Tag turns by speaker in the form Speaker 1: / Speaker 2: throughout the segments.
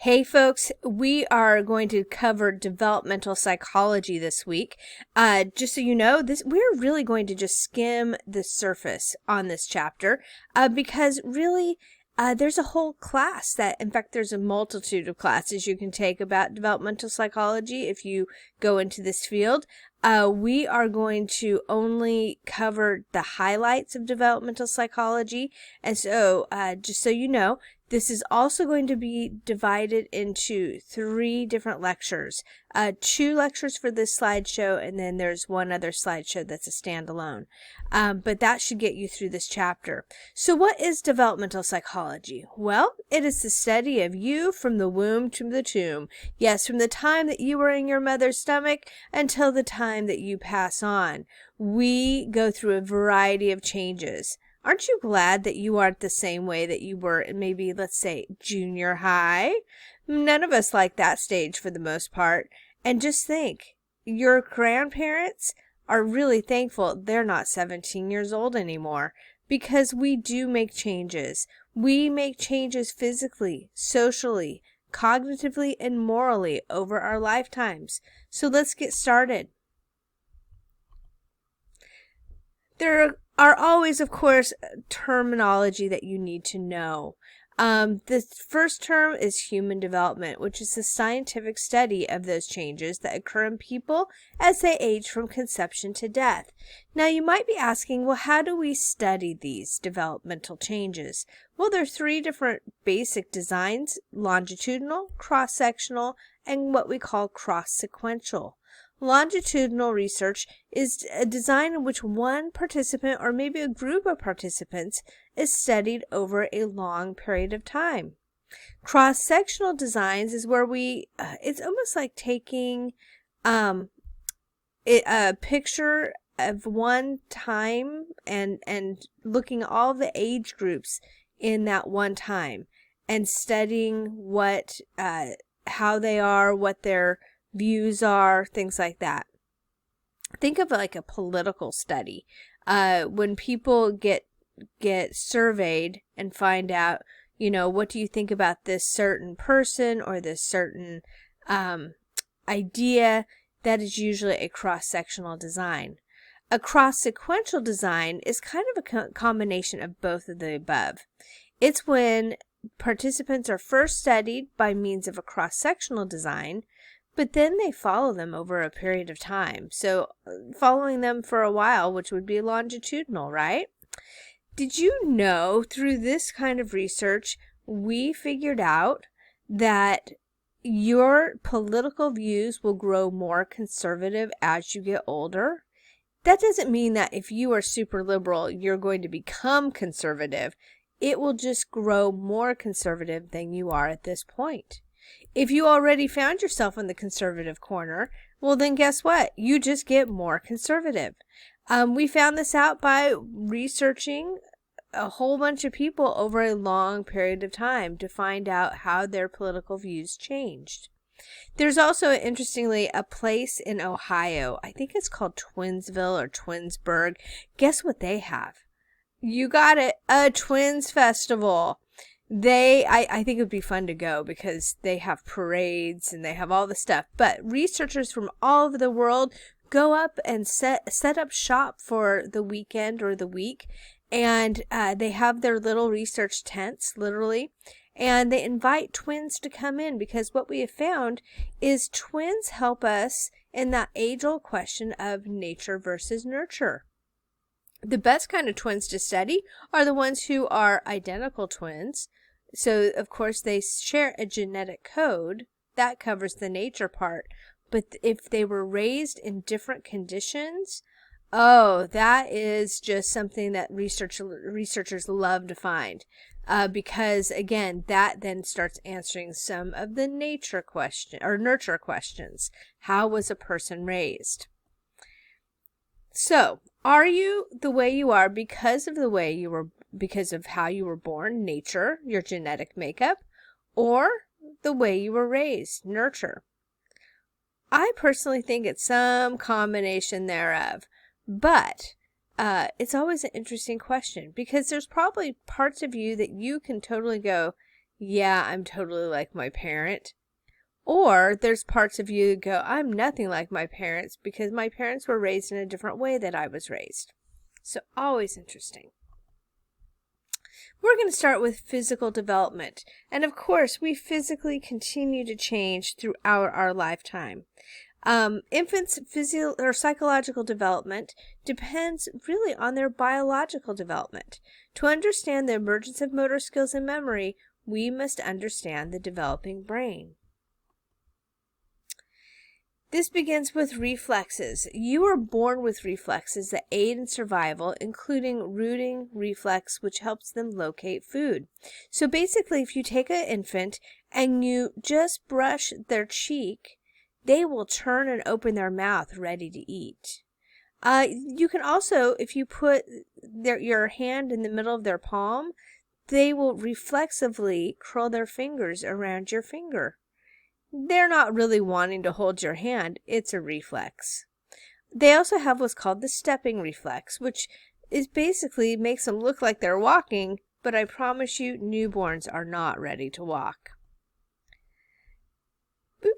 Speaker 1: Hey folks, we are going to cover developmental psychology this week. Just so you know, we're really going to just skim the surface on this chapter because really there's a whole class in fact, there's a multitude of classes you can take about developmental psychology if you go into this field. We are going to only cover the highlights of developmental psychology. And so just so you know, this is also going to be divided into 3 different lectures. 2 lectures for this slideshow, and then there's one other slideshow that's a standalone. But that should get you through this chapter. So what is developmental psychology? Well, it is the study of you from the womb to the tomb. Yes, from the time that you were in your mother's stomach until the time that you pass on. We go through a variety of changes. Aren't you glad that you aren't the same way that you were in maybe, let's say, junior high? None of us like that stage for the most part. And just think, your grandparents are really thankful they're not 17 years old anymore because we do make changes. We make changes physically, socially, cognitively, and morally over our lifetimes. So let's get started. There are always, of course, terminology that you need to know. The first term is human development, which is the scientific study of those changes that occur in people as they age from conception to death. Now, you might be asking, well, how do we study these developmental changes? Well, there are 3 different basic designs: longitudinal, cross-sectional, and what we call cross-sequential. Longitudinal research is a design in which one participant or maybe a group of participants is studied over a long period of time. Cross-sectional designs is where it's almost like taking a picture of one time and looking at all the age groups in that one time and studying how they are, what their views are, things like that. Think of it like a political study. When people get surveyed and find out, what do you think about this certain person or this certain idea, that is usually a cross-sectional design. A cross-sequential design is kind of a combination of both of the above. It's when participants are first studied by means of a cross-sectional design, but then they follow them over a period of time. So following them for a while, which would be longitudinal, right? Did you know through this kind of research, we figured out that your political views will grow more conservative as you get older? That doesn't mean that if you are super liberal, you're going to become conservative. It will just grow more conservative than you are at this point. If you already found yourself in the conservative corner, well then guess what? You just get more conservative. We found this out by researching a whole bunch of people over a long period of time to find out how their political views changed. There's also, interestingly, a place in Ohio. I think it's called Twinsville or Twinsburg. Guess what they have? You got it, a Twins Festival. I think it would be fun to go because they have parades and they have all the stuff. But researchers from all over the world go up and set up shop for the weekend or the week. And they have their little research tents, literally. And they invite twins to come in because what we have found is twins help us in that age-old question of nature versus nurture. The best kind of twins to study are the ones who are identical twins. So, of course, they share a genetic code. That covers the nature part. But if they were raised in different conditions, that is just something that researchers love to find. Because, again, that then starts answering some of the nurture questions. How was a person raised? So, are you the way you are because of how you were born, nature, your genetic makeup, or the way you were raised, nurture? I personally think it's some combination thereof, but it's always an interesting question because there's probably parts of you that you can totally go, yeah, I'm totally like my parent. Or there's parts of you that go, I'm nothing like my parents because my parents were raised in a different way that I was raised. So always interesting. We're going to start with physical development. And of course, we physically continue to change throughout our lifetime. Infants' or psychological development depends really on their biological development. To understand the emergence of motor skills and memory, we must understand the developing brain. This begins with reflexes. You are born with reflexes that aid in survival, including rooting reflex, which helps them locate food. So basically, if you take an infant and you just brush their cheek, they will turn and open their mouth ready to eat. You can also, if you put your hand in the middle of their palm, they will reflexively curl their fingers around your finger. They're not really wanting to hold your hand. It's a reflex. They also have what's called the stepping reflex, which is basically makes them look like they're walking, but I promise you, newborns are not ready to walk.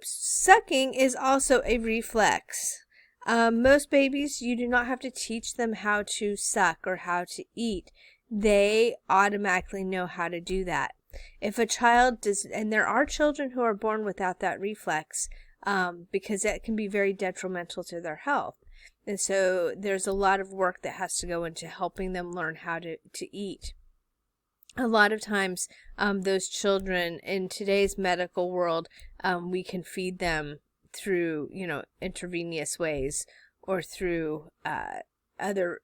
Speaker 1: Sucking is also a reflex. Most babies, you do not have to teach them how to suck or how to eat. They automatically know how to do that. If a child does, and there are children who are born without that reflex, because that can be very detrimental to their health. And so there's a lot of work that has to go into helping them learn how to eat. A lot of times, those children in today's medical world, we can feed them through, intravenous ways or through other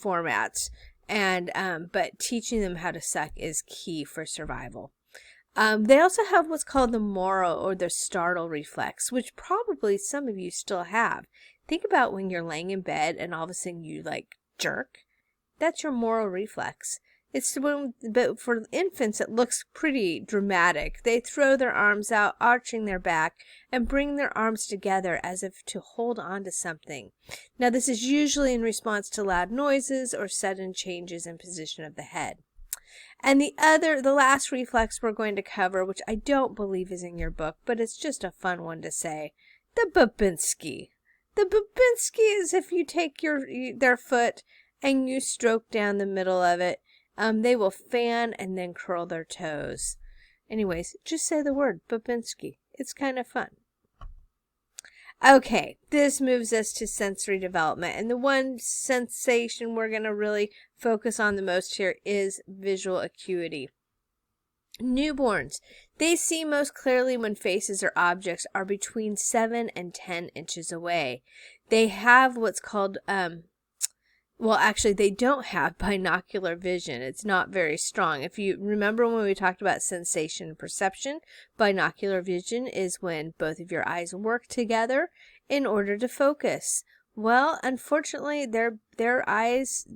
Speaker 1: formats. And but teaching them how to suck is key for survival. They also have what's called the Moro or the startle reflex, which probably some of you still have. Think about when you're laying in bed and all of a sudden you jerk. That's your Moro reflex. But for infants, it looks pretty dramatic. They throw their arms out, arching their back, and bring their arms together as if to hold on to something. Now, this is usually in response to loud noises or sudden changes in position of the head. And the last reflex we're going to cover, which I don't believe is in your book, but it's just a fun one to say, the Babinski. The Babinski is if you take their foot and you stroke down the middle of it. They will fan and then curl their toes. Anyways, just say the word, Babinski. It's kind of fun. Okay, this moves us to sensory development. And the one sensation we're going to really focus on the most here is visual acuity. Newborns, they see most clearly when faces or objects are between 7 and 10 inches away. They have what's called... Well, actually, they don't have binocular vision. It's not very strong. If you remember when we talked about sensation and perception, binocular vision is when both of your eyes work together in order to focus. Well, unfortunately, their eyes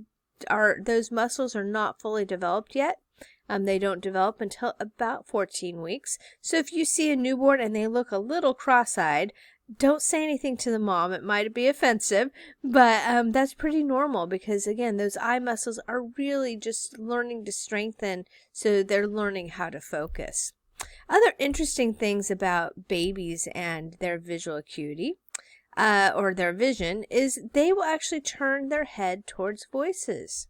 Speaker 1: those muscles are not fully developed yet. They don't develop until about 14 weeks. So if you see a newborn and they look a little cross-eyed, don't say anything to the mom. It might be offensive, but that's pretty normal because, again, those eye muscles are really just learning to strengthen, so they're learning how to focus. Other interesting things about babies and their visual acuity, or their vision, is they will actually turn their head towards voices.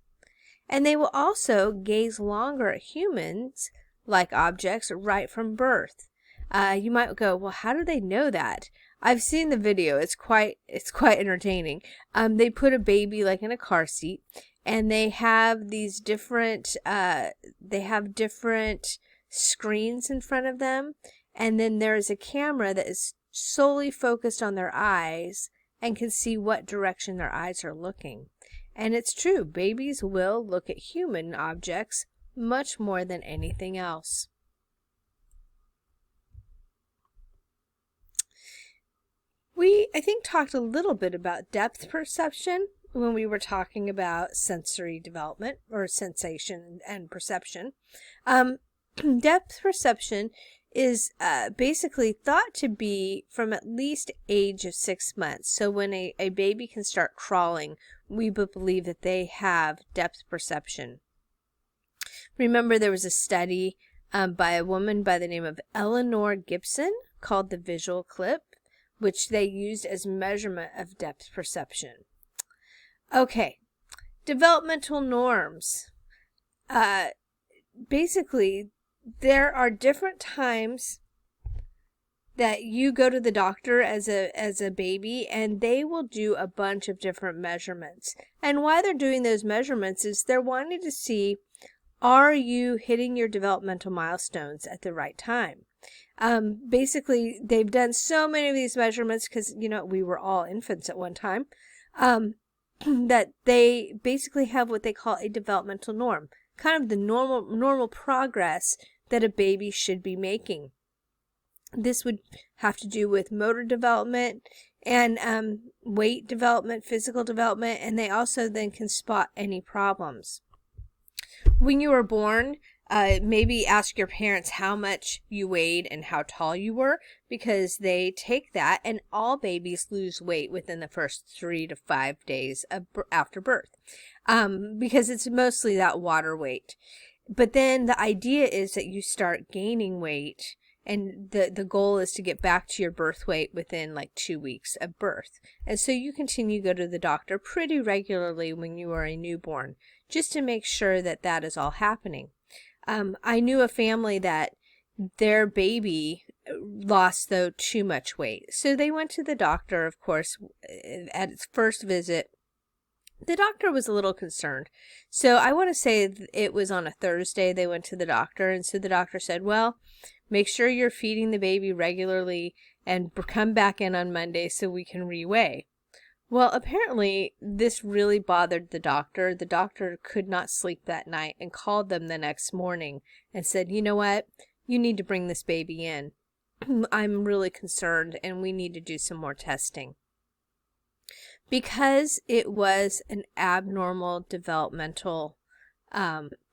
Speaker 1: And they will also gaze longer at humans, like objects, right from birth. You might go, well, how do they know that? I've seen the video. It's quite entertaining. They put a baby in a car seat, and they have these different screens in front of them, and then there's a camera that is solely focused on their eyes and can see what direction their eyes are looking. And it's true, babies will look at human objects much more than anything else. We, I think, talked a little bit about depth perception when we were talking about sensory development or sensation and perception. Depth perception is basically thought to be from at least age of 6 months. So when a baby can start crawling, we believe that they have depth perception. Remember, there was a study by a woman by the name of Eleanor Gibson called the visual clip, which they used as measurement of depth perception. Okay, developmental norms. Basically, there are different times that you go to the doctor as a baby, and they will do a bunch of different measurements. And why they're doing those measurements is they're wanting to see, are you hitting your developmental milestones at the right time? Basically, they've done so many of these measurements because, we were all infants at one time, that they basically have what they call a developmental norm, kind of the normal progress that a baby should be making. This would have to do with motor development and weight development, physical development, and they also then can spot any problems. When you were born, maybe ask your parents how much you weighed and how tall you were, because they take that, and all babies lose weight within the first 3 to 5 days after birth, because it's mostly that water weight. But then the idea is that you start gaining weight, and the goal is to get back to your birth weight within like 2 weeks of birth. And so you continue to go to the doctor pretty regularly when you are a newborn, just to make sure that that is all happening. I knew a family that their baby lost, though, too much weight. So they went to the doctor, of course, at its first visit. The doctor was a little concerned. So I want to say it was on a Thursday they went to the doctor. And so the doctor said, well, make sure you're feeding the baby regularly and come back in on Monday so we can reweigh. Well, apparently this really bothered the doctor. The doctor could not sleep that night and called them the next morning and said, you know what? You need to bring this baby in. I'm really concerned and we need to do some more testing. Because it was an abnormal developmental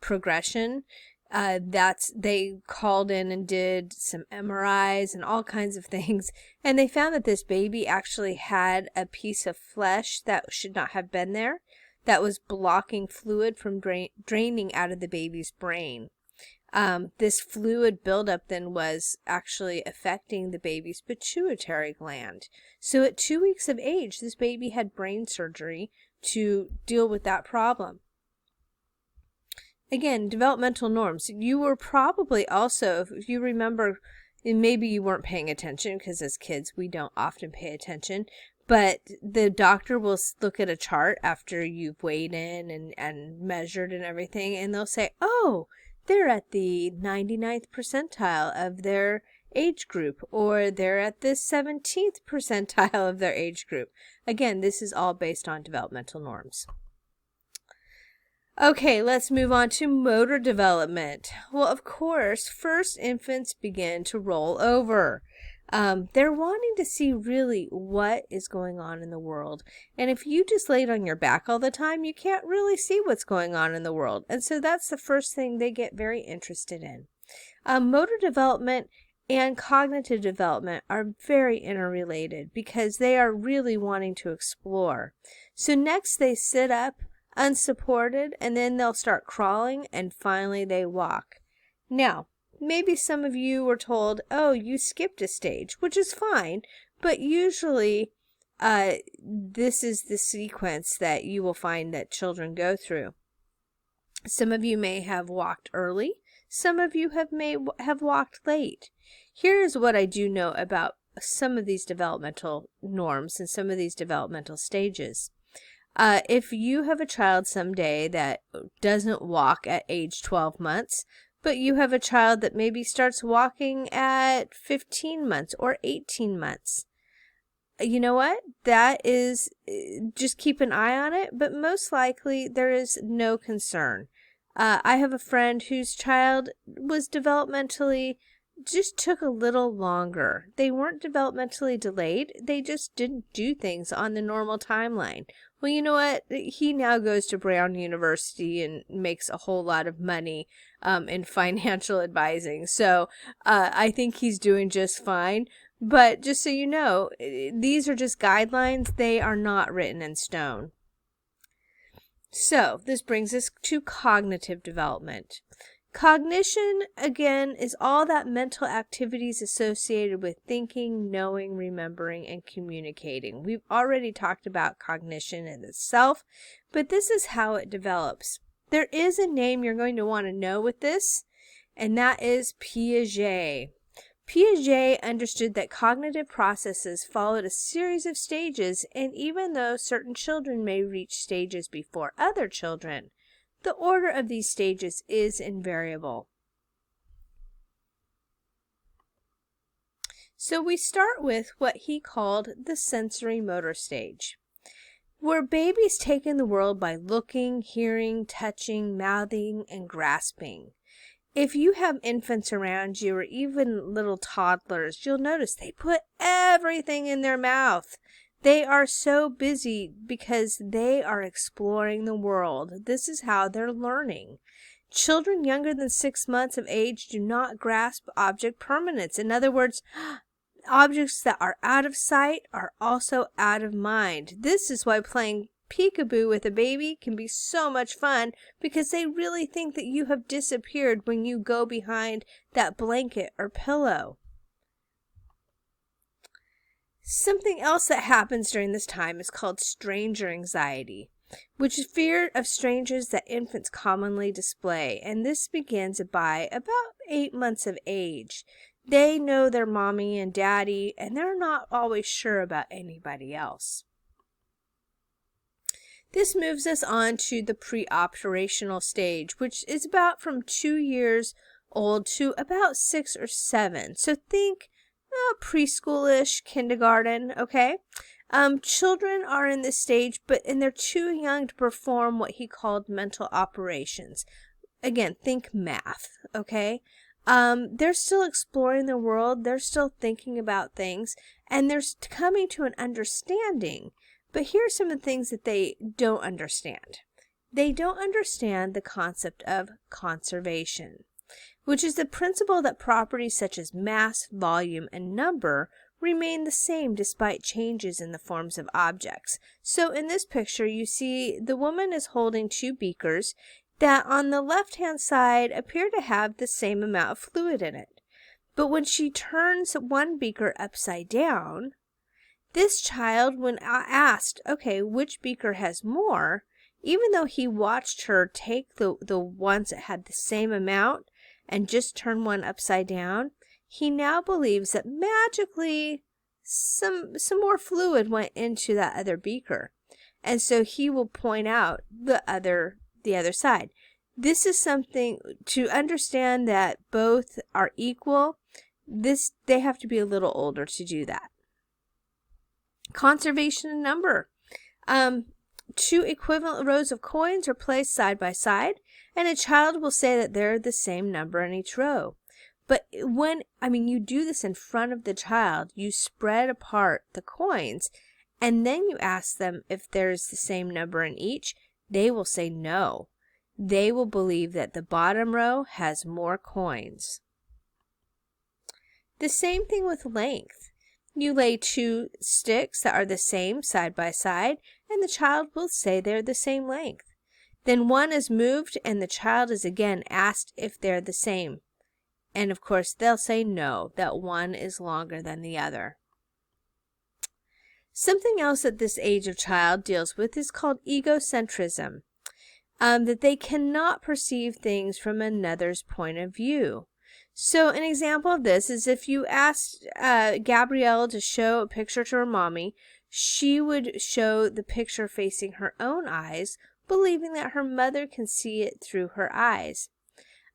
Speaker 1: progression, they called in and did some MRIs and all kinds of things, and they found that this baby actually had a piece of flesh that should not have been there, that was blocking fluid from draining out of the baby's brain. This fluid buildup then was actually affecting the baby's pituitary gland. So at 2 weeks of age, this baby had brain surgery to deal with that problem. Again, developmental norms. You were probably also, if you remember, and maybe you weren't paying attention, because as kids we don't often pay attention, but the doctor will look at a chart after you've weighed in and measured and everything, and they'll say, oh, they're at the 99th percentile of their age group, or they're at the 17th percentile of their age group. Again, this is all based on developmental norms. Okay, let's move on to motor development. Well, of course, first infants begin to roll over. They're wanting to see really what is going on in the world. And if you just laid on your back all the time, you can't really see what's going on in the world. And so that's the first thing they get very interested in. Motor development and cognitive development are very interrelated because they are really wanting to explore. So next they sit up unsupported, and then they'll start crawling, and finally they walk. Now, maybe some of you were told, oh, you skipped a stage, which is fine, but usually this is the sequence that you will find that children go through. Some of you may have walked early, some of you have walked late. Here's what I do know about some of these developmental norms and some of these developmental stages. If you have a child someday that doesn't walk at age 12 months, but you have a child that maybe starts walking at 15 months or 18 months, you know what? That is, just keep an eye on it, but most likely there is no concern. I have a friend whose child was developmentally, just took a little longer. They weren't developmentally delayed. They just didn't do things on the normal timeline. Well, you know what? He now goes to Brown University and makes a whole lot of money in financial advising. So I think he's doing just fine. But just so you know, these are just guidelines. They are not written in stone. So this brings us to cognitive development. Cognition, again, is all that mental activities associated with thinking, knowing, remembering, and communicating. We've already talked about cognition in itself, but this is how it develops. There is a name you're going to want to know with this, and that is Piaget. Piaget understood that cognitive processes followed a series of stages, and even though certain children may reach stages before other children, the order of these stages is invariable. So we start with what he called the sensory motor stage, where babies take in the world by looking, hearing, touching, mouthing, and grasping. If you have infants around you or even little toddlers, you'll notice they put everything in their mouth. They are so busy because they are exploring the world. This is how they're learning. Children younger than 6 months of age do not grasp object permanence. In other words, objects that are out of sight are also out of mind. This is why playing peekaboo with a baby can be so much fun, because they really think that you have disappeared when you go behind that blanket or pillow. Something else that happens during this time is called stranger anxiety, which is fear of strangers that infants commonly display, and this begins by about 8 months of age. They know their mommy and daddy, and they're not always sure about anybody else. This moves us on to the pre-operational stage, which is about from 2 years old to about 6 or 7. So think preschoolish, kindergarten, okay? Children are in this stage, and they're too young to perform what he called mental operations. Again, think math, okay? They're still exploring the world, they're still thinking about things, and they're coming to an understanding. But here's some of the things that they don't understand. They don't understand the concept of conservation, which is the principle that properties such as mass, volume, and number remain the same despite changes in the forms of objects. So in this picture, you see the woman is holding 2 beakers that on the left-hand side appear to have the same amount of fluid in it. But when she turns one beaker upside down, this child, when asked, okay, which beaker has more, even though he watched her take the ones that had the same amount and just turn one upside down, he now believes that magically some more fluid went into that other beaker. And so he will point out the other side. This is something to understand that both are equal. They have to be a little older to do that. Conservation in number. 2 equivalent rows of coins are placed side by side, and a child will say that they're the same number in each row. But when you do this in front of the child, you spread apart the coins, and then you ask them if there's the same number in each, they will say no. They will believe that the bottom row has more coins. The same thing with length. You lay 2 sticks that are the same side by side, and the child will say they're the same length. Then one is moved, and the child is again asked if they're the same. And of course, they'll say no, that one is longer than the other. Something else that this age of child deals with is called egocentrism, that they cannot perceive things from another's point of view. So an example of this is if you asked Gabrielle to show a picture to her mommy, she would show the picture facing her own eyes, believing that her mother can see it through her eyes.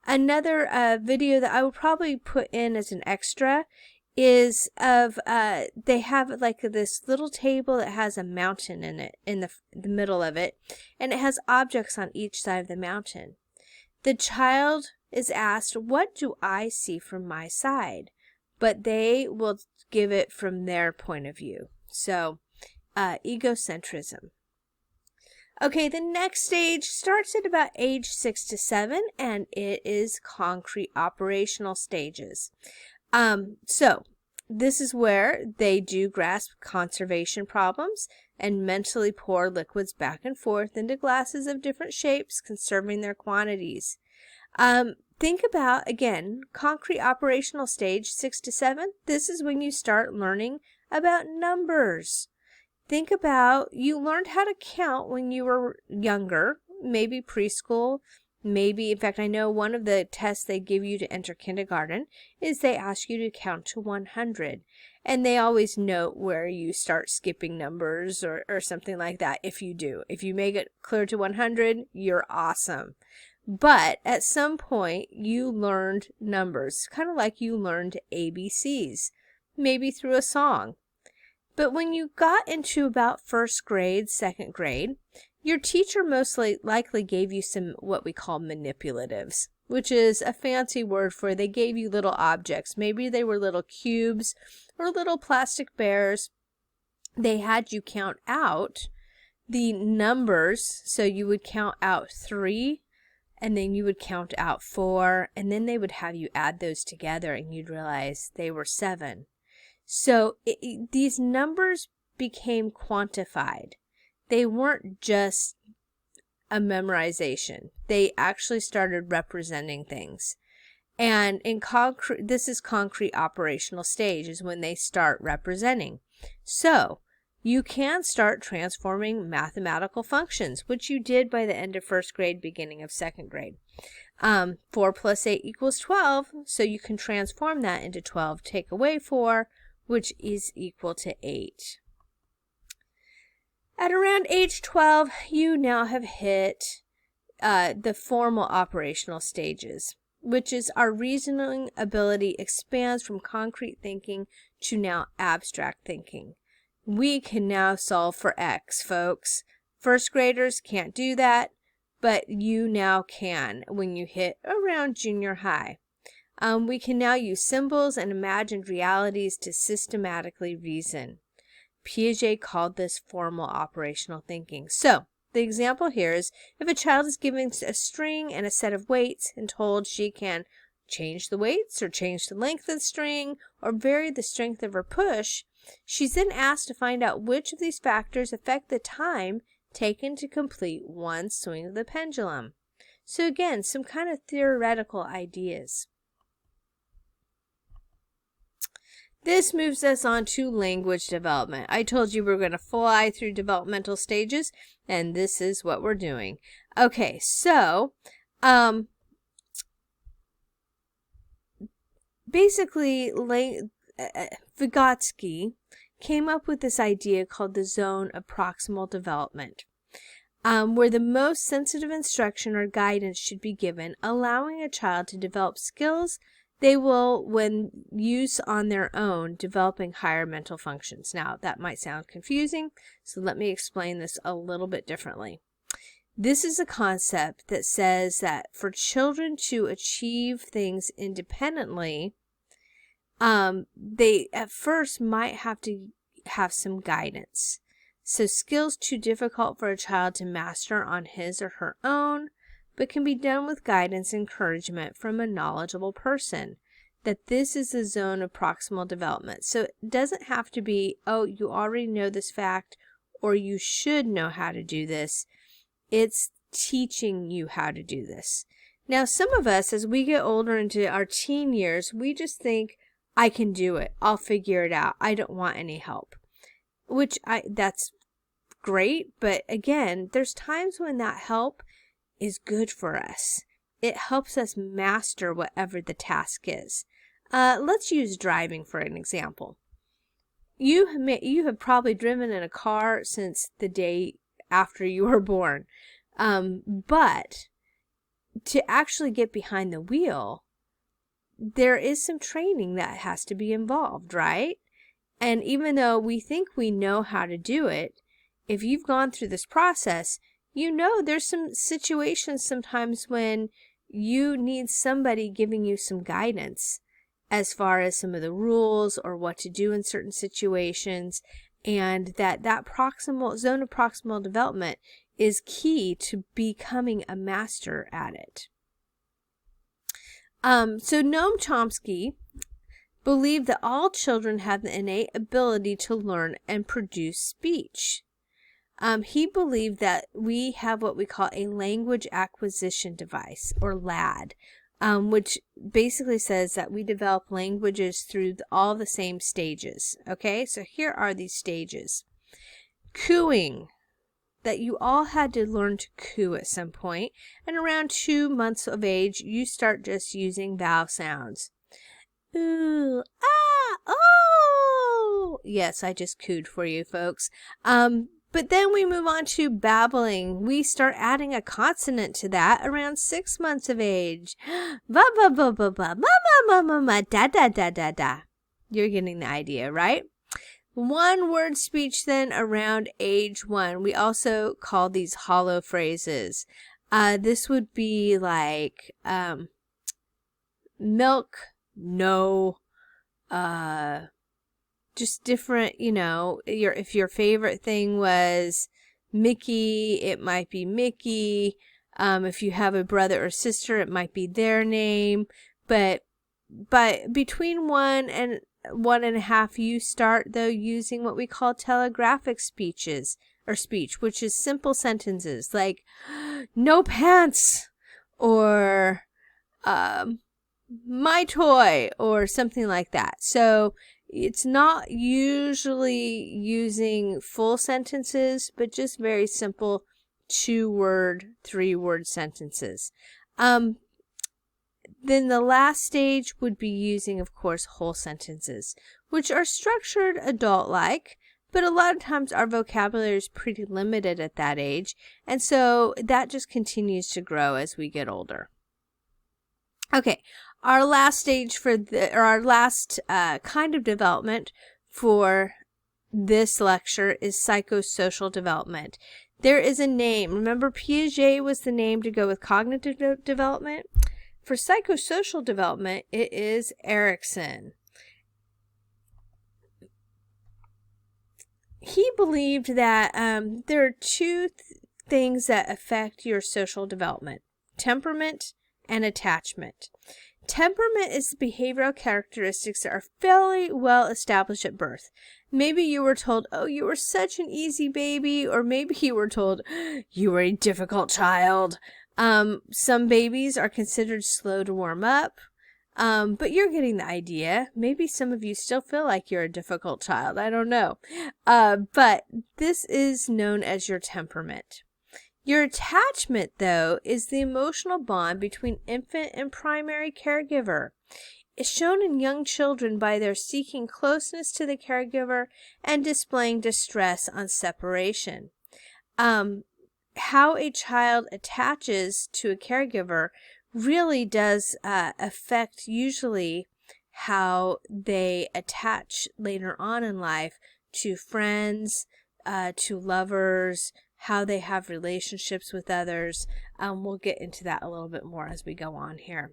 Speaker 1: Another video that I will probably put in as an extra is of they have like this little table that has a mountain in it, in the middle of it, and it has objects on each side of the mountain. The child is asked, what do I see from my side? But they will give it from their point of view. So egocentrism. Okay, the next stage starts at about age 6 to 7, and it is concrete operational stages. So this is where they do grasp conservation problems and mentally pour liquids back and forth into glasses of different shapes, conserving their quantities. think about, again, concrete operational stage 6 to 7. This is when you start learning about numbers. Think about, you learned how to count when you were younger, maybe preschool, maybe, in fact, I know one of the tests they give you to enter kindergarten is they ask you to count to 100. And they always note where you start skipping numbers or something like that if you do. If you make it clear to 100, you're awesome. But at some point, you learned numbers, kind of like you learned ABCs, maybe through a song. But when you got into about first grade, second grade, your teacher most likely gave you some what we call manipulatives, which is a fancy word for they gave you little objects. Maybe they were little cubes or little plastic bears. They had you count out the numbers. So you would count out 3, and then you would count out 4, and then they would have you add those together, and you'd realize they were 7. So these numbers became quantified. They weren't just a memorization. They actually started representing things. And in concrete, this is concrete operational stage, is when they start representing. So you can start transforming mathematical functions, which you did by the end of first grade, beginning of second grade. 4 plus 8 equals 12, so you can transform that into 12, take away 4, which is equal to 8. At around age 12, you now have hit the formal operational stages, which is our reasoning ability expands from concrete thinking to now abstract thinking. We can now solve for X, folks. First graders can't do that, but you now can when you hit around junior high. We can now use symbols and imagined realities to systematically reason. Piaget called this formal operational thinking. So, the example here is if a child is given a string and a set of weights and told she can change the weights or change the length of the string or vary the strength of her push, she's then asked to find out which of these factors affect the time taken to complete one swing of the pendulum. So again, some kind of theoretical ideas. This moves us on to language development. I told you we were going to fly through developmental stages, and this is what we're doing. Okay, so basically, Vygotsky came up with this idea called the zone of proximal development, where the most sensitive instruction or guidance should be given, allowing a child to develop skills they will, when used on their own, developing higher mental functions. Now, that might sound confusing, so let me explain this a little bit differently. This is a concept that says that for children to achieve things independently, they at first might have to have some guidance. So skills too difficult for a child to master on his or her own, but can be done with guidance and encouragement from a knowledgeable person. That this is a zone of proximal development. So it doesn't have to be, oh, you already know this fact, or you should know how to do this. It's teaching you how to do this. Now, some of us, as we get older into our teen years, we just think, I can do it. I'll figure it out. I don't want any help. That's great, but again, there's times when that help is good for us. It helps us master whatever the task is. Let's use driving for an example. You have probably driven in a car since the day after you were born. But to actually get behind the wheel, there is some training that has to be involved, right? And even though we think we know how to do it, if you've gone through this process, you know there's some situations sometimes when you need somebody giving you some guidance as far as some of the rules or what to do in certain situations, and that proximal zone of proximal development is key to becoming a master at it. So Noam Chomsky believed that all children have the innate ability to learn and produce speech. He believed that we have what we call a language acquisition device, or LAD. which basically says that we develop languages through all the same stages. Okay, so here are these stages. Cooing, that you all had to learn to coo at some point, and around 2 months of age, you start just using vowel sounds. Ooh, ah, oh. Yes, I just cooed for you folks. But then we move on to babbling. We start adding a consonant to that around 6 months of age. Ba ba ba ba ba, ma ma ma ma ma, da da da da da. You're getting the idea, right? One word speech then around age 1. We also call these hollow phrases. This would be like milk, no, just different, if your favorite thing was Mickey, it might be Mickey. If you have a brother or sister, it might be their name. But between 1 and 1.5, you start though using what we call telegraphic speech, which is simple sentences like no pants, or my toy, or something like that. So it's not usually using full sentences, but just very simple 2-word, 3-word sentences. Then the last stage would be using, of course, whole sentences, which are structured adult-like, but a lot of times our vocabulary is pretty limited at that age, and so that just continues to grow as we get older. Okay, our last stage our last kind of development for this lecture is psychosocial development. There is a name. Remember, Piaget was the name to go with cognitive development. For psychosocial development, it is Erikson. He believed that there are 2 things that affect your social development: temperament and attachment. Temperament is the behavioral characteristics that are fairly well established at birth. Maybe you were told, oh, you were such an easy baby, or maybe you were told, you were a difficult child. Some babies are considered slow to warm up, but you're getting the idea. Maybe some of you still feel like you're a difficult child. I don't know. But this is known as your temperament. Your attachment, though, is the emotional bond between infant and primary caregiver. It's shown in young children by their seeking closeness to the caregiver and displaying distress on separation. How a child attaches to a caregiver really does affect usually how they attach later on in life to friends, to lovers, how they have relationships with others. We'll get into that a little bit more as we go on here.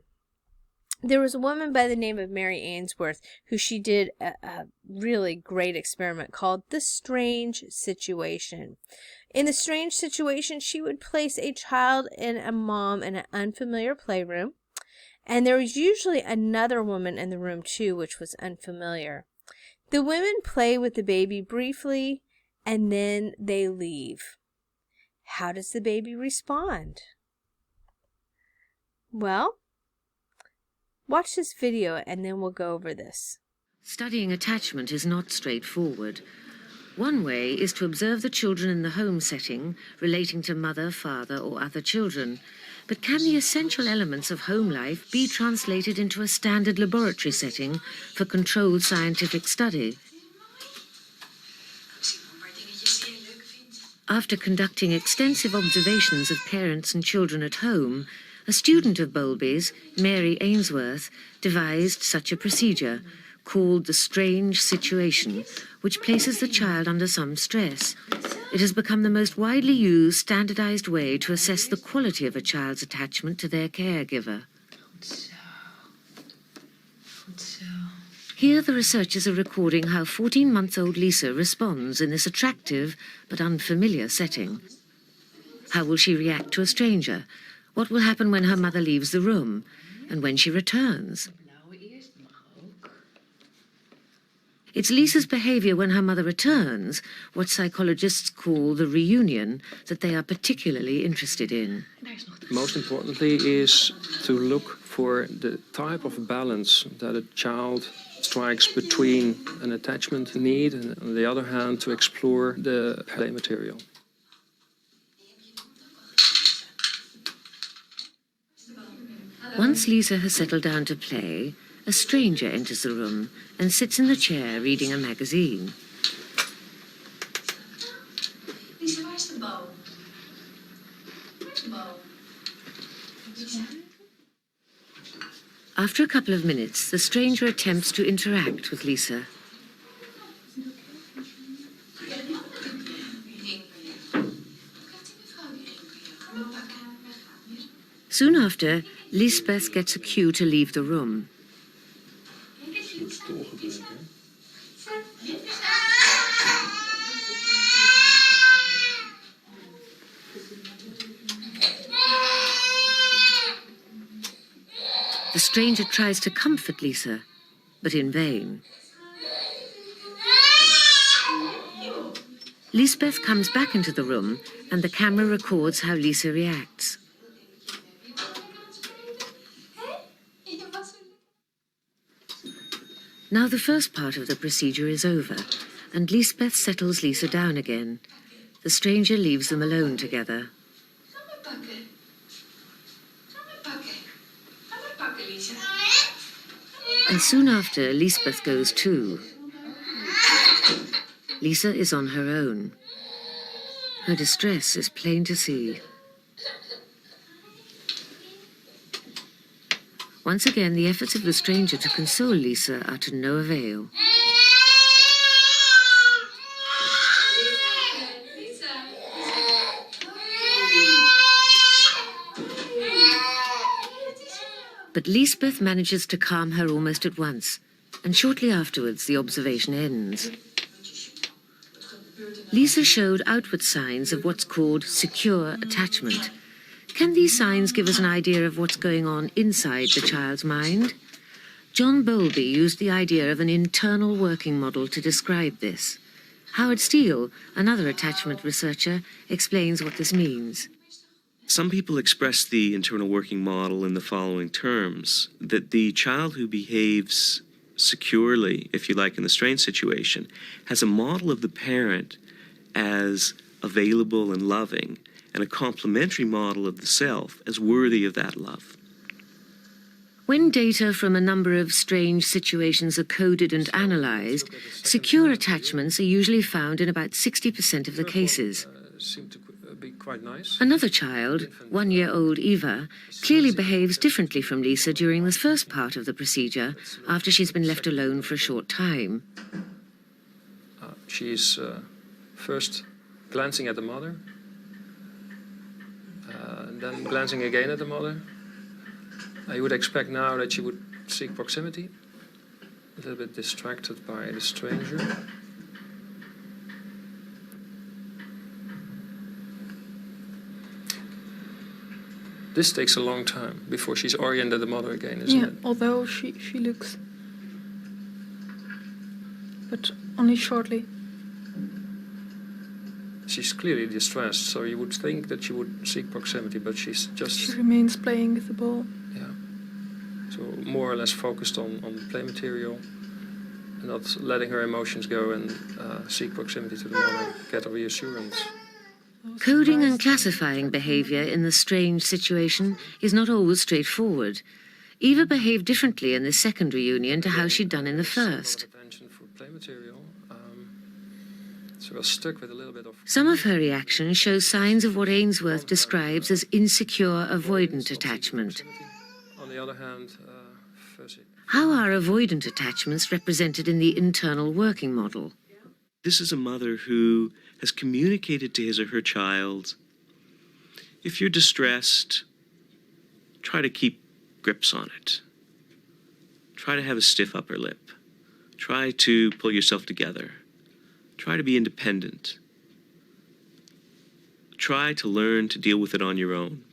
Speaker 1: There was a woman by the name of Mary Ainsworth she did a really great experiment called the strange situation. In the strange situation, she would place a child and a mom in an unfamiliar playroom, and there was usually another woman in the room too, which was unfamiliar. The women play with the baby briefly, and then they leave. How does the baby respond? Well, watch this video and then we'll go over this.
Speaker 2: Studying attachment is not straightforward. One way is to observe the children in the home setting relating to mother, father, or other children. But can the essential elements of home life be translated into a standard laboratory setting for controlled scientific study? After conducting extensive observations of parents and children at home, a student of Bowlby's, Mary Ainsworth, devised such a procedure, called the strange situation, which places the child under some stress. It has become the most widely used, standardized way to assess the quality of a child's attachment to their caregiver. Here the researchers are recording how 14-month-old Lisa responds in this attractive but unfamiliar setting. How will she react to a stranger? What will happen when her mother leaves the room? And when she returns? It's Lisa's behavior when her mother returns, what psychologists call the reunion, that they are particularly interested in.
Speaker 3: Most importantly is to look for the type of balance that a child strikes between an attachment need and, on the other hand, to explore the play material.
Speaker 2: Once Lisa has settled down to play, a stranger enters the room and sits in the chair reading a magazine.
Speaker 4: Lisa, where's the bow? Where's the bow?
Speaker 2: After a couple of minutes, the stranger attempts to interact with Lisa. Soon after, Lisbeth gets a cue to leave the room. The stranger tries to comfort Lisa, but in vain. Lisbeth comes back into the room and the camera records how Lisa reacts. Now the first part of the procedure is over, and Lisbeth settles Lisa down again. The stranger leaves them alone together. And soon after, Lisbeth goes too. Lisa is on her own. Her distress is plain to see. Once again, the efforts of the stranger to console Lisa are to no avail. But Lisbeth manages to calm her almost at once, and shortly afterwards the observation ends. Lisa showed outward signs of what's called secure attachment. Can these signs give us an idea of what's going on inside the child's mind? John Bowlby used the idea of an internal working model to describe this. Howard Steele, another attachment researcher, explains what this means.
Speaker 5: Some people express the internal working model in the following terms, that the child who behaves securely, if you like, in the strain situation, has a model of the parent as available and loving, and a complementary model of the self as worthy of that love.
Speaker 2: When data from a number of strange situations are coded and analysed, secure attachments are usually found in about 60% of the cases.
Speaker 3: Seem to be quite nice.
Speaker 2: Another child, 1-year-old Eva, clearly behaves differently from Lisa during this first part of the procedure, after she's been left alone for a short time.
Speaker 3: She's first glancing at the mother, and then glancing again at the mother. You would expect now that she would seek proximity, a little bit distracted by the stranger. This takes a long time before she's oriented the mother again, isn't it?
Speaker 6: Although she looks, but only shortly.
Speaker 3: She's clearly distressed, so you would think that she would seek proximity, but she's just...
Speaker 6: She remains playing with the ball.
Speaker 3: Yeah. So more or less focused on play material, and not letting her emotions go and seek proximity to the mother, get a reassurance.
Speaker 2: Coding and classifying behaviour in the strange situation is not always straightforward. Eva behaved differently in this second reunion to how she'd done in the first.
Speaker 3: So we're stuck with a little bit of...
Speaker 2: Some of her reactions show signs of what Ainsworth describes as insecure avoidant attachment.
Speaker 3: On the other hand,
Speaker 2: how are avoidant attachments represented in the internal working model?
Speaker 5: This is a mother who has communicated to his or her child, if you're distressed, try to keep grips on it. Try to have a stiff upper lip. Try to pull yourself together. Try to be independent. Try to learn to deal with it on your own.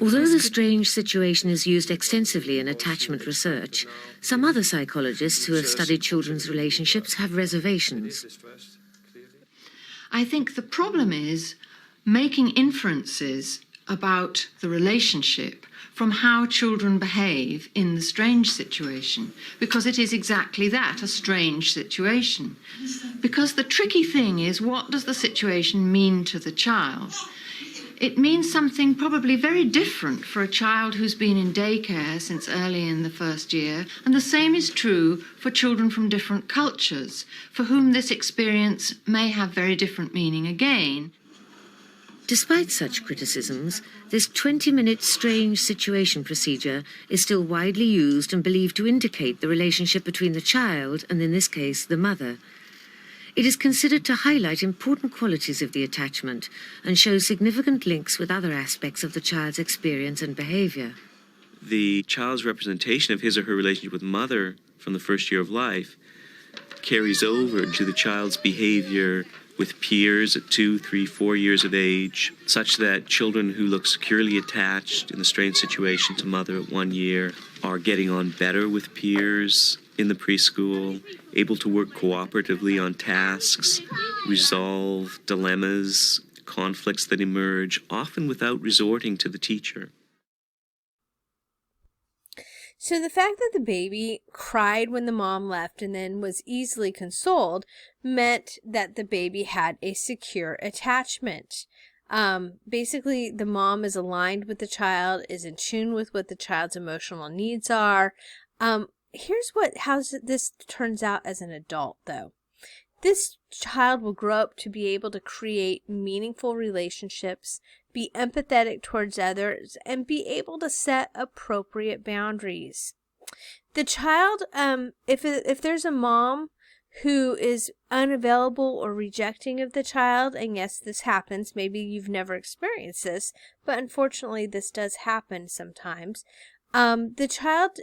Speaker 2: Although the strange situation is used extensively in attachment research, some other psychologists who have studied children's relationships have reservations.
Speaker 7: I think the problem is making inferences about the relationship from how children behave in the strange situation, because it is exactly that, a strange situation. Because the tricky thing is, what does the situation mean to the child? It means something probably very different for a child who's been in daycare since early in the first year, and the same is true for children from different cultures, for whom this experience may have very different meaning again.
Speaker 2: Despite such criticisms, this 20-minute strange situation procedure is still widely used and believed to indicate the relationship between the child and, in this case, the mother. It is considered to highlight important qualities of the attachment and show significant links with other aspects of the child's experience and behavior.
Speaker 5: The child's representation of his or her relationship with mother from the first year of life carries over to the child's behavior with peers at 2, 3, 4 years of age, such that children who look securely attached in the strange situation to mother at 1 year are getting on better with peers in the preschool, able to work cooperatively on tasks, resolve dilemmas, conflicts that emerge, often without resorting to the teacher.
Speaker 1: So the fact that the baby cried when the mom left and then was easily consoled meant that the baby had a secure attachment. Basically, the mom is aligned with the child, is in tune with what the child's emotional needs are. Here's how this turns out as an adult, though. This child will grow up to be able to create meaningful relationships, be empathetic towards others, and be able to set appropriate boundaries. The child, if there's a mom who is unavailable or rejecting of the child, and yes, this happens, maybe you've never experienced this, but unfortunately this does happen sometimes, the child's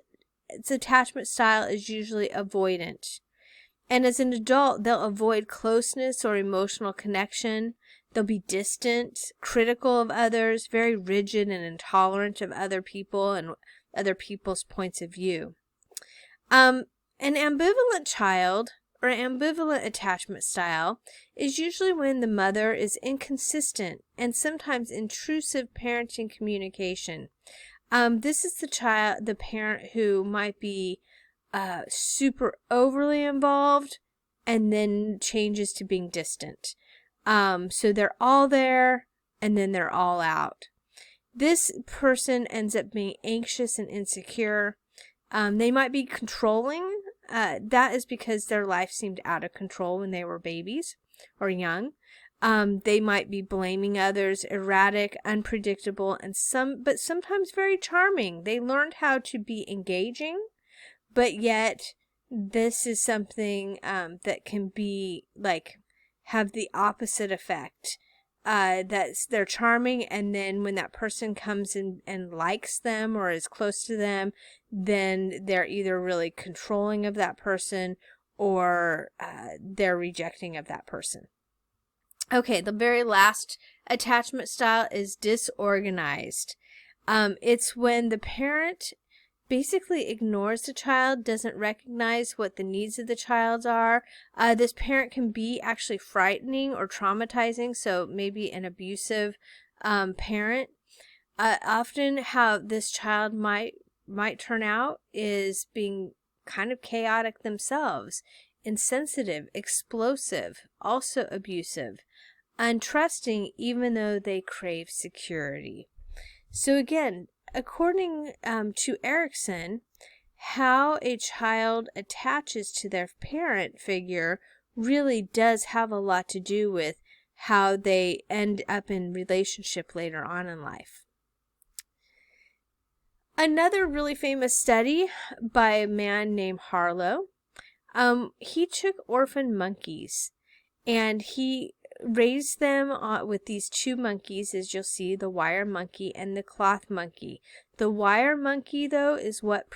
Speaker 1: attachment style is usually avoidant. And as an adult, they'll avoid closeness or emotional connection. They'll be distant, critical of others, very rigid and intolerant of other people and other people's points of view. An ambivalent child or ambivalent attachment style is usually when the mother is inconsistent and sometimes intrusive parenting communication. This is the parent who might be super overly involved and then changes to being distant. So they're all there and then they're all out. This person ends up being anxious and insecure. They might be controlling. That is because their life seemed out of control when they were babies or young. They might be blaming others, erratic, unpredictable, but sometimes very charming. They learned how to be engaging, but yet this is something that can be have the opposite effect. They're charming, and then when that person comes in and likes them or is close to them, then they're either really controlling of that person or they're rejecting of that person. Okay, the very last attachment style is disorganized. It's when the parent basically ignores the child, doesn't recognize what the needs of the child are. This parent can be actually frightening or traumatizing, so maybe an abusive parent. Often how this child might turn out is being kind of chaotic themselves, insensitive, explosive, also abusive, untrusting even though they crave security. So again, according to Erikson, how a child attaches to their parent figure really does have a lot to do with how they end up in relationship later on in life. Another really famous study by a man named Harlow, he took orphan monkeys and he raised them with these two monkeys, as you'll see, the wire monkey and the cloth monkey. The wire monkey, though, is what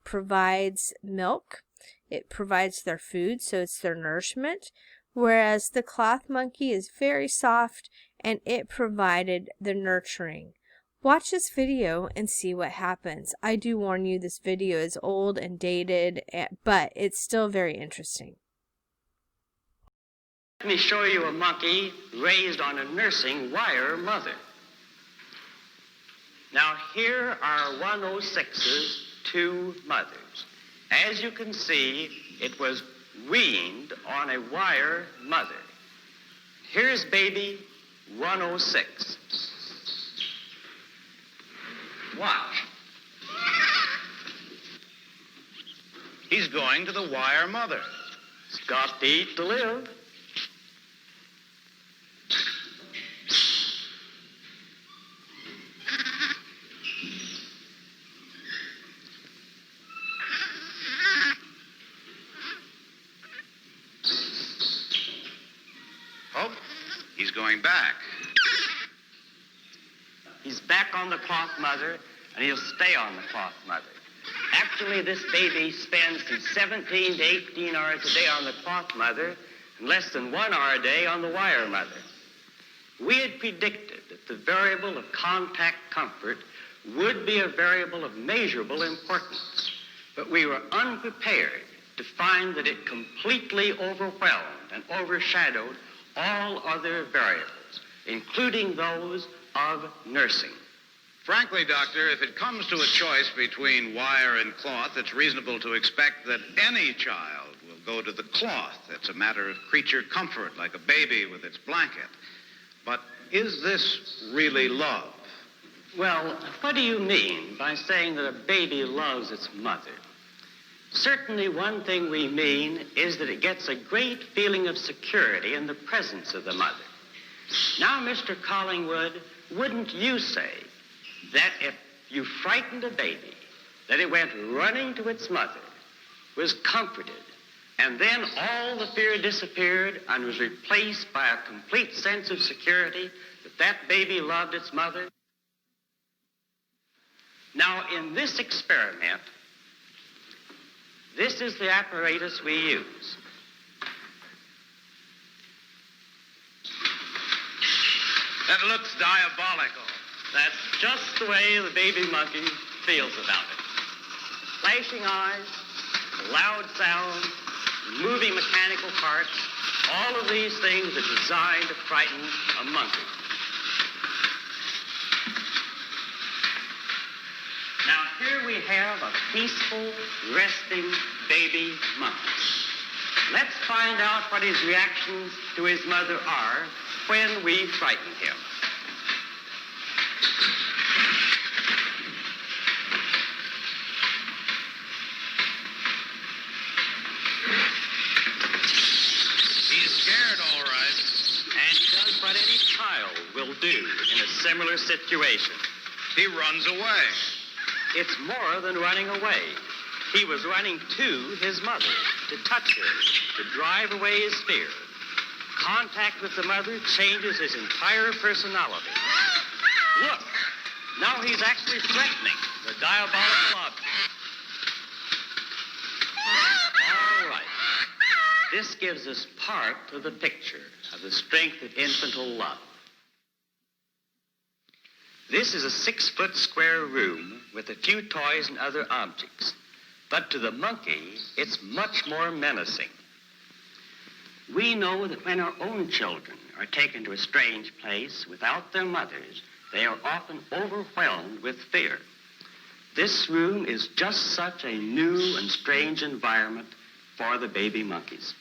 Speaker 1: provides milk. It provides their food, so it's their nourishment. Whereas the cloth monkey is very soft and it provided the nurturing. Watch this video and see what happens. I do warn you, this video is old and dated, but it's still very interesting.
Speaker 8: Let me show you a monkey raised on a nursing wire mother. Now here are 106's two mothers. As you can see, it was weaned on a wire mother. Here's baby 106. Watch.
Speaker 9: He's going to the wire mother.
Speaker 8: He's got to eat to live.
Speaker 9: Oh, he's going back.
Speaker 8: He's back on the cloth mother, and he'll stay on the cloth mother. Actually, this baby spends from 17 to 18 hours a day on the cloth mother and less than 1 hour a day on the wire mother. We had predicted that the variable of contact comfort would be a variable of measurable importance, but we were unprepared to find that it completely overwhelmed and overshadowed all other variables, including those of nursing.
Speaker 9: Frankly, Doctor, if it comes to a choice between wire and cloth, it's reasonable to expect that any child will go to the cloth. It's a matter of creature comfort, like a baby with its blanket. But is this really love?
Speaker 8: Well, what do you mean by saying that a baby loves its mother? Certainly one thing we mean is that it gets a great feeling of security in the presence of the mother. Now, Mr. Collingwood, wouldn't you say that if you frightened a baby, that it went running to its mother, was comforted, and then all the fear disappeared and was replaced by a complete sense of security that that baby loved its mother? Now, in this experiment, this is the apparatus we use.
Speaker 9: That looks diabolical.
Speaker 8: That's just the way the baby monkey feels about it. Flashing eyes, loud sound, moving mechanical parts, all of these things are designed to frighten a monkey. Now here we have a peaceful, resting baby monkey. Let's find out what his reactions to his mother are when we frighten him.
Speaker 9: He's scared, all right.
Speaker 8: And he does what any child will do in a similar situation.
Speaker 9: He runs away.
Speaker 8: It's more than running away. He was running to his mother, to touch her, to drive away his fear. Contact with the mother changes his entire personality. Look, now he's actually threatening the diabolical object. All right. This gives us part of the picture of the strength of infantile love. This is a 6-foot square room with a few toys and other objects. But to the monkey, it's much more menacing. We know that when our own children are taken to a strange place without their mothers, they are often overwhelmed with fear. This room is just such a new and strange environment for the baby monkeys.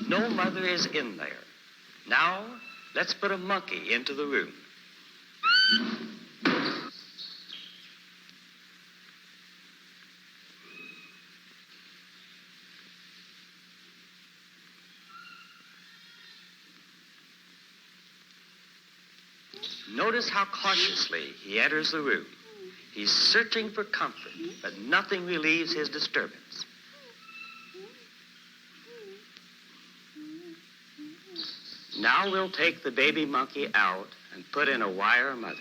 Speaker 8: No mother is in there. Now, let's put a monkey into the room. Notice how cautiously he enters the room. He's searching for comfort, but nothing relieves his disturbance. Now we'll take the baby monkey out and put in a wire mother.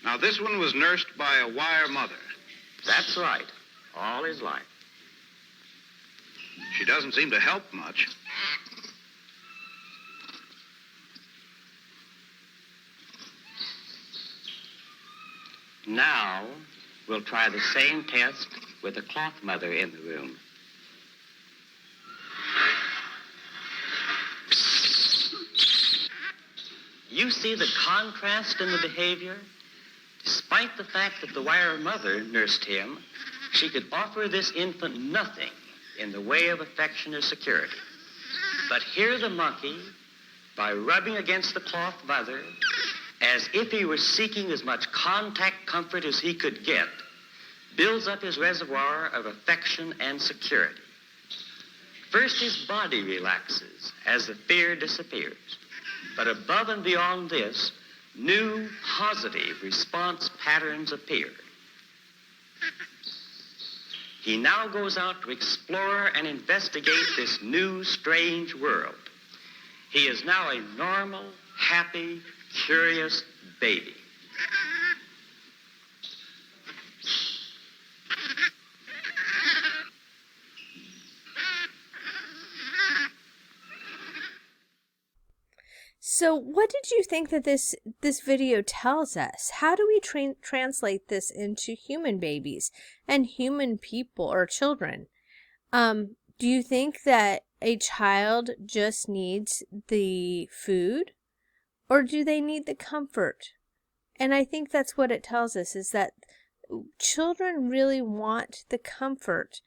Speaker 9: Now, this one was nursed by a wire mother.
Speaker 8: That's right, all his life.
Speaker 9: She doesn't seem to help much.
Speaker 8: Now, we'll try the same test with a cloth mother in the room. you see the contrast in the behavior? Despite the fact that the wire mother nursed him, she could offer this infant nothing in the way of affection or security. But here the monkey, by rubbing against the cloth mother, as if he were seeking as much contact comfort as he could get, builds up his reservoir of affection and security. First, his body relaxes as the fear disappears. But above and beyond this, new positive response patterns appear. He now goes out to explore and investigate this new, strange world. He is now a normal, happy, curious baby.
Speaker 1: So what did you think that this video tells us? How do we translate this into human babies and human people or children? Do you think that a child just needs the food, or do they need the comfort? And I think that's what it tells us, is that children really want the comfort.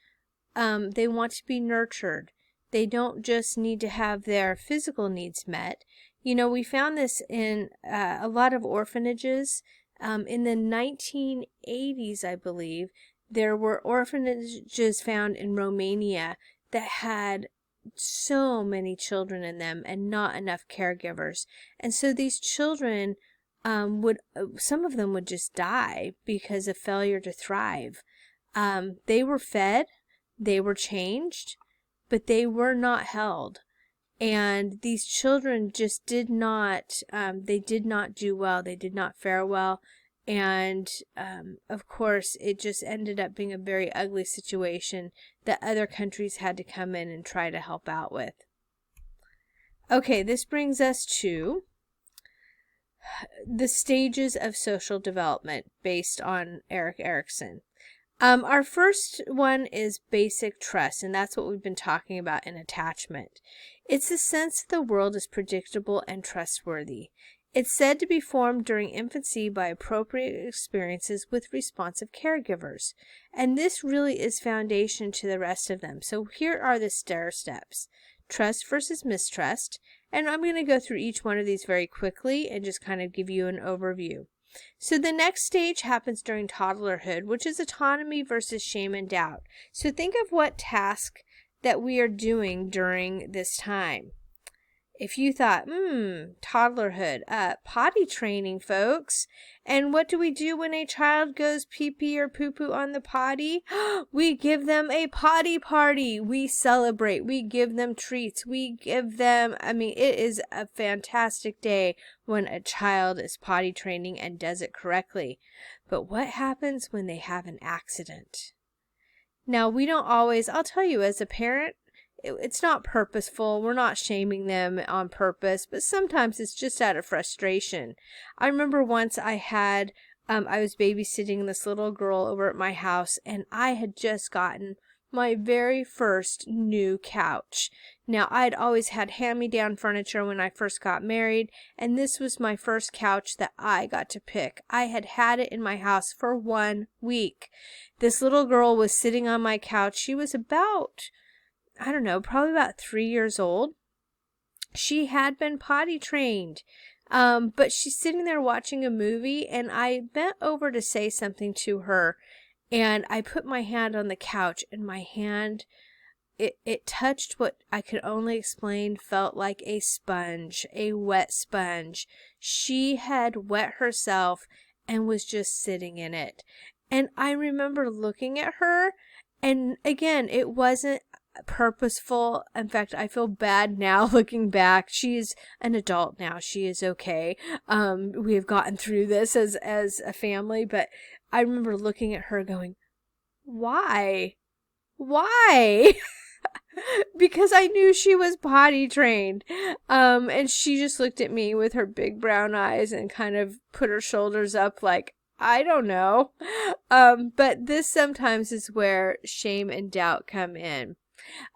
Speaker 1: They want to be nurtured. They don't just need to have their physical needs met. You know, we found this in a lot of orphanages. In the 1980s, I believe, there were orphanages found in Romania that had so many children in them and not enough caregivers. And so these children some of them would just die because of failure to thrive. They were fed, they were changed, but they were not held. And these children just did not, they did not do well. They did not fare well. And, of course, it just ended up being a very ugly situation that other countries had to come in and try to help out with. Okay, this brings us to the stages of social development based on Erik Erikson. Our first one is basic trust, and that's what we've been talking about in attachment. It's the sense that the world is predictable and trustworthy. It's said to be formed during infancy by appropriate experiences with responsive caregivers. And this really is foundation to the rest of them. So here are the stair steps. Trust versus mistrust. And I'm going to go through each one of these very quickly and just kind of give you an overview. So the next stage happens during toddlerhood, which is autonomy versus shame and doubt. So think of what task that we are doing during this time. If you thought, toddlerhood, potty training, folks. And what do we do when a child goes pee-pee or poo-poo on the potty? We give them a potty party. We celebrate. We give them treats. We give them, it is a fantastic day when a child is potty training and does it correctly. But what happens when they have an accident? Now, we don't always, I'll tell you, as a parent, it's not purposeful. We're not shaming them on purpose, but sometimes it's just out of frustration. I remember once I was babysitting this little girl over at my house, and I had just gotten my very first new couch. Now, I'd always had hand-me-down furniture when I first got married, and this was my first couch that I got to pick. I had had it in my house for 1 week. This little girl was sitting on my couch. She was about, probably about 3 years old. She had been potty trained, but she's sitting there watching a movie, and I bent over to say something to her, and I put my hand on the couch, and my hand, it touched what I could only explain felt like a sponge, a wet sponge. She had wet herself and was just sitting in it. And I remember looking at her, and again, it wasn't purposeful. In fact, I feel bad now looking back. She's an adult now. She is okay. We have gotten through this as a family, but I remember looking at her going, why? Because I knew she was potty trained. And she just looked at me with her big brown eyes and kind of put her shoulders up like, I don't know. But this sometimes is where shame and doubt come in.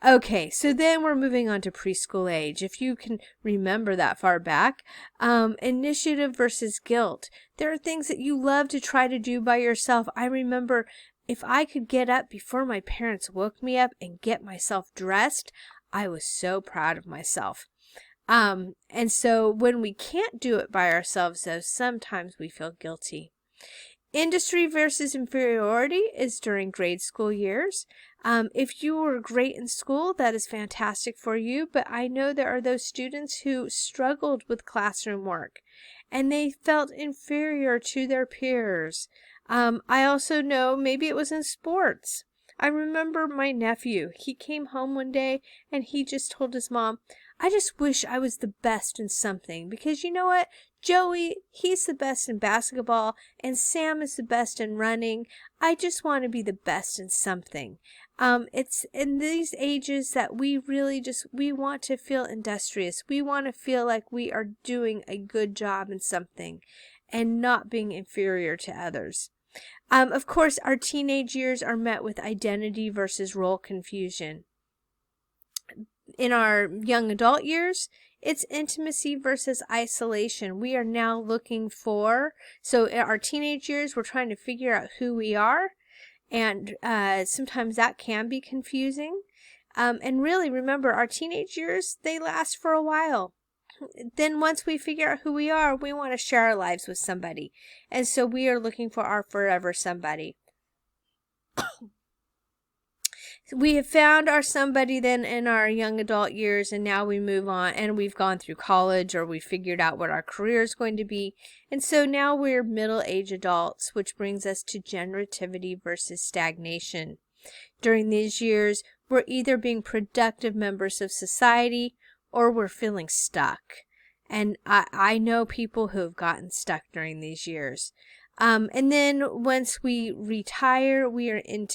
Speaker 1: Okay, so then we're moving on to preschool age. If you can remember that far back, initiative versus guilt. There are things that you love to try to do by yourself. I remember if I could get up before my parents woke me up and get myself dressed, I was so proud of myself. And so when we can't do it by ourselves, though, sometimes we feel guilty. Industry versus inferiority is during grade school years. If you were great in school, that is fantastic for you, but I know there are those students who struggled with classroom work and they felt inferior to their peers. I also know maybe it was in sports. I remember my nephew. He came home one day and he just told his mom, I just wish I was the best in something, because you know what? Joey, he's the best in basketball and Sam is the best in running. I just want to be the best in something. It's in these ages that we really we want to feel industrious. We want to feel like we are doing a good job in something and not being inferior to others. Of course, our teenage years are met with identity versus role confusion. In our young adult years, it's intimacy versus isolation. We are now looking for, so in our teenage years, we're trying to figure out who we are, and sometimes that can be confusing. And really, remember, our teenage years, they last for a while. Then once we figure out who we are, we want to share our lives with somebody. And so we are looking for our forever somebody. We have found our somebody then in our young adult years, and now we move on and we've gone through college, or we figured out what our career is going to be. And so now we're middle-aged adults, which brings us to generativity versus stagnation. During these years, we're either being productive members of society or we're feeling stuck. And I know people who have gotten stuck during these years. And then once we retire, we are in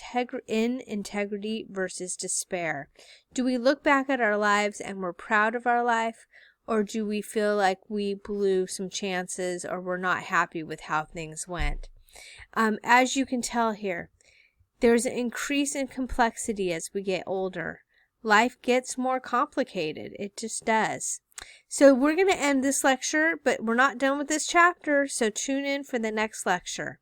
Speaker 1: integrity versus despair. Do we look back at our lives and we're proud of our life? Or do we feel like we blew some chances, or we're not happy with how things went? As you can tell here, there's an increase in complexity as we get older. Life gets more complicated. It just does. So we're going to end this lecture, but we're not done with this chapter, so tune in for the next lecture.